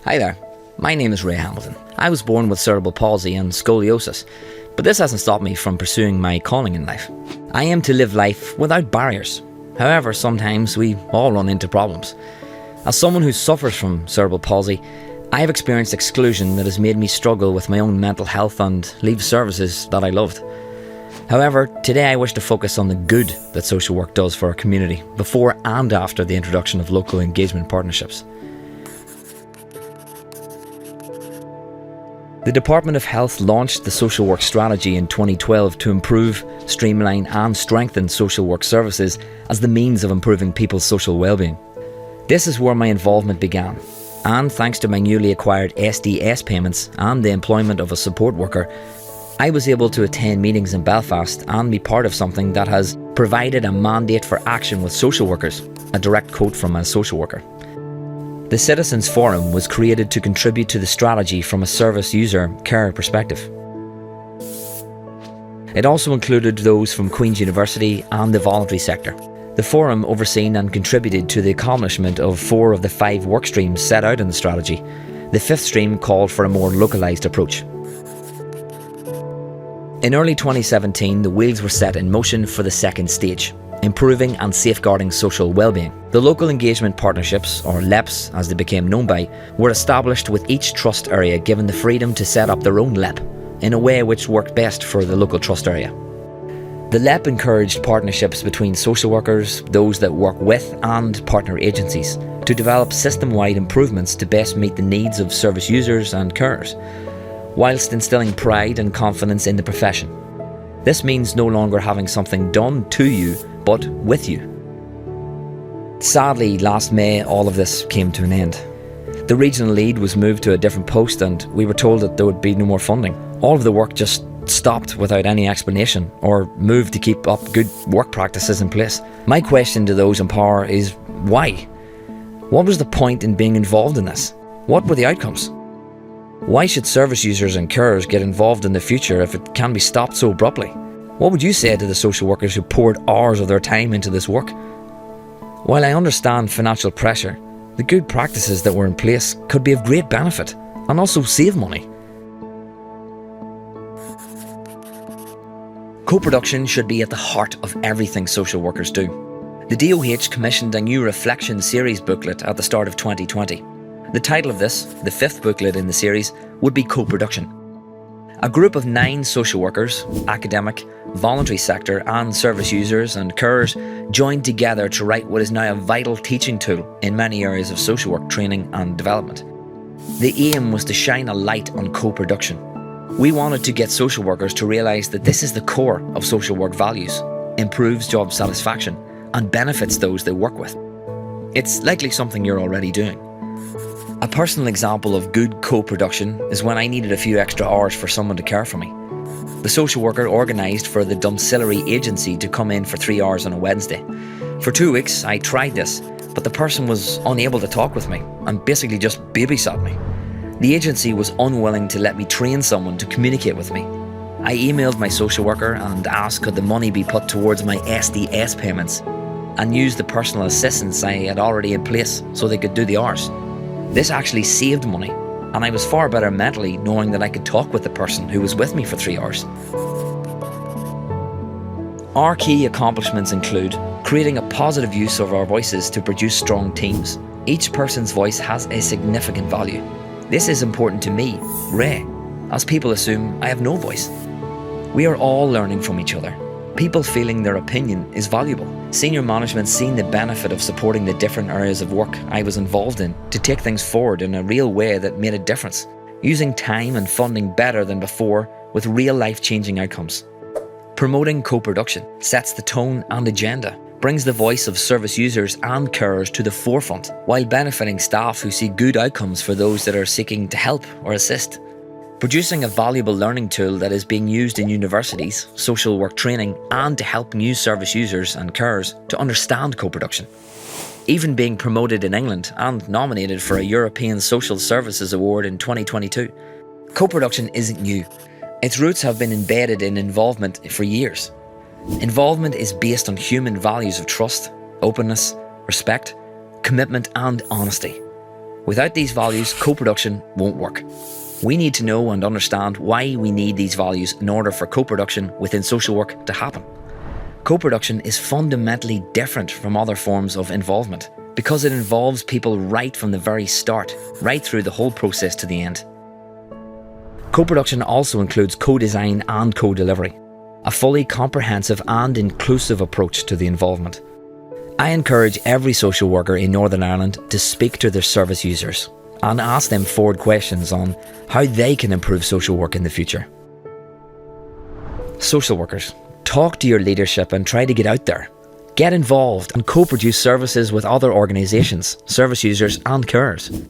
Hi there, my name is Ray Hamilton. I was born with cerebral palsy and scoliosis, but this hasn't stopped me from pursuing my calling in life. I aim to live life without barriers. However, sometimes we all run into problems. As someone who suffers from cerebral palsy, I have experienced exclusion that has made me struggle with my own mental health and leave services that I loved. However, today I wish to focus on the good that social work does for our community before and after the introduction of local engagement partnerships. The Department of Health launched the social work strategy in 2012 to improve, streamline and strengthen social work services as the means of improving people's social well-being. This is where my involvement began, and thanks to my newly acquired SDS payments and the employment of a support worker, I was able to attend meetings in Belfast and be part of something that has provided a mandate for action with social workers, a direct quote from a social worker. The Citizens Forum was created to contribute to the strategy from a service user care perspective. It also included those from Queen's University and the voluntary sector. The forum overseen and contributed to the accomplishment of 4 of the 5 work streams set out in the strategy. The 5th stream called for a more localised approach. In early 2017, the wheels were set in motion for the 2nd stage, improving and safeguarding social well-being. The local engagement partnerships, or LEPs as they became known by, were established with each trust area given the freedom to set up their own LEP in a way which worked best for the local trust area. The LEP encouraged partnerships between social workers, those that work with and partner agencies, to develop system-wide improvements to best meet the needs of service users and carers, whilst instilling pride and confidence in the profession. This means no longer having something done to you, but with you. Sadly, last May, all of this came to an end. The regional lead was moved to a different post and we were told that there would be no more funding. All of the work just stopped without any explanation or moved to keep up good work practices in place. My question to those in power is why? What was the point in being involved in this? What were the outcomes? Why should service users and carers get involved in the future if it can be stopped so abruptly? What would you say to the social workers who poured hours of their time into this work? While I understand financial pressure, the good practices that were in place could be of great benefit and also save money. Co-production should be at the heart of everything social workers do. The DOH commissioned a new reflection series booklet at the start of 2020. The title of this, the 5th booklet in the series, would be Co-production. A group of 9 social workers, academic, voluntary sector and service users and carers joined together to write what is now a vital teaching tool in many areas of social work training and development. The aim was to shine a light on co-production. We wanted to get social workers to realise that this is the core of social work values, improves job satisfaction and benefits those they work with. It's likely something you're already doing. A personal example of good co-production is when I needed a few extra hours for someone to care for me. The social worker organised for the domiciliary agency to come in for 3 hours on a Wednesday. For 2 weeks I tried this, but the person was unable to talk with me and basically just babysat me. The agency was unwilling to let me train someone to communicate with me. I emailed my social worker and asked could the money be put towards my SDS payments and use the personal assistance I had already in place so they could do the hours. This actually saved money, and I was far better mentally knowing that I could talk with the person who was with me for 3 hours. Our key accomplishments include creating a positive use of our voices to produce strong teams. Each person's voice has a significant value. This is important to me, Ray, as people assume I have no voice. We are all learning from each other. People feeling their opinion is valuable. Senior management seen the benefit of supporting the different areas of work I was involved in to take things forward in a real way that made a difference, using time and funding better than before with real life-changing outcomes. Promoting co-production sets the tone and agenda, brings the voice of service users and carers to the forefront, while benefiting staff who see good outcomes for those that are seeking to help or assist. Producing a valuable learning tool that is being used in universities, social work training, and to help new service users and carers to understand co-production. Even being promoted in England and nominated for a European Social Services Award in 2022. Co-production isn't new. Its roots have been embedded in involvement for years. Involvement is based on human values of trust, openness, respect, commitment and honesty. Without these values, co-production won't work. We need to know and understand why we need these values in order for co-production within social work to happen. Co-production is fundamentally different from other forms of involvement because it involves people right from the very start, right through the whole process to the end. Co-production also includes co-design and co-delivery, a fully comprehensive and inclusive approach to the involvement. I encourage every social worker in Northern Ireland to speak to their service users and ask them forward questions on how they can improve social work in the future. Social workers, talk to your leadership and try to get out there. Get involved and co-produce services with other organisations, service users and carers.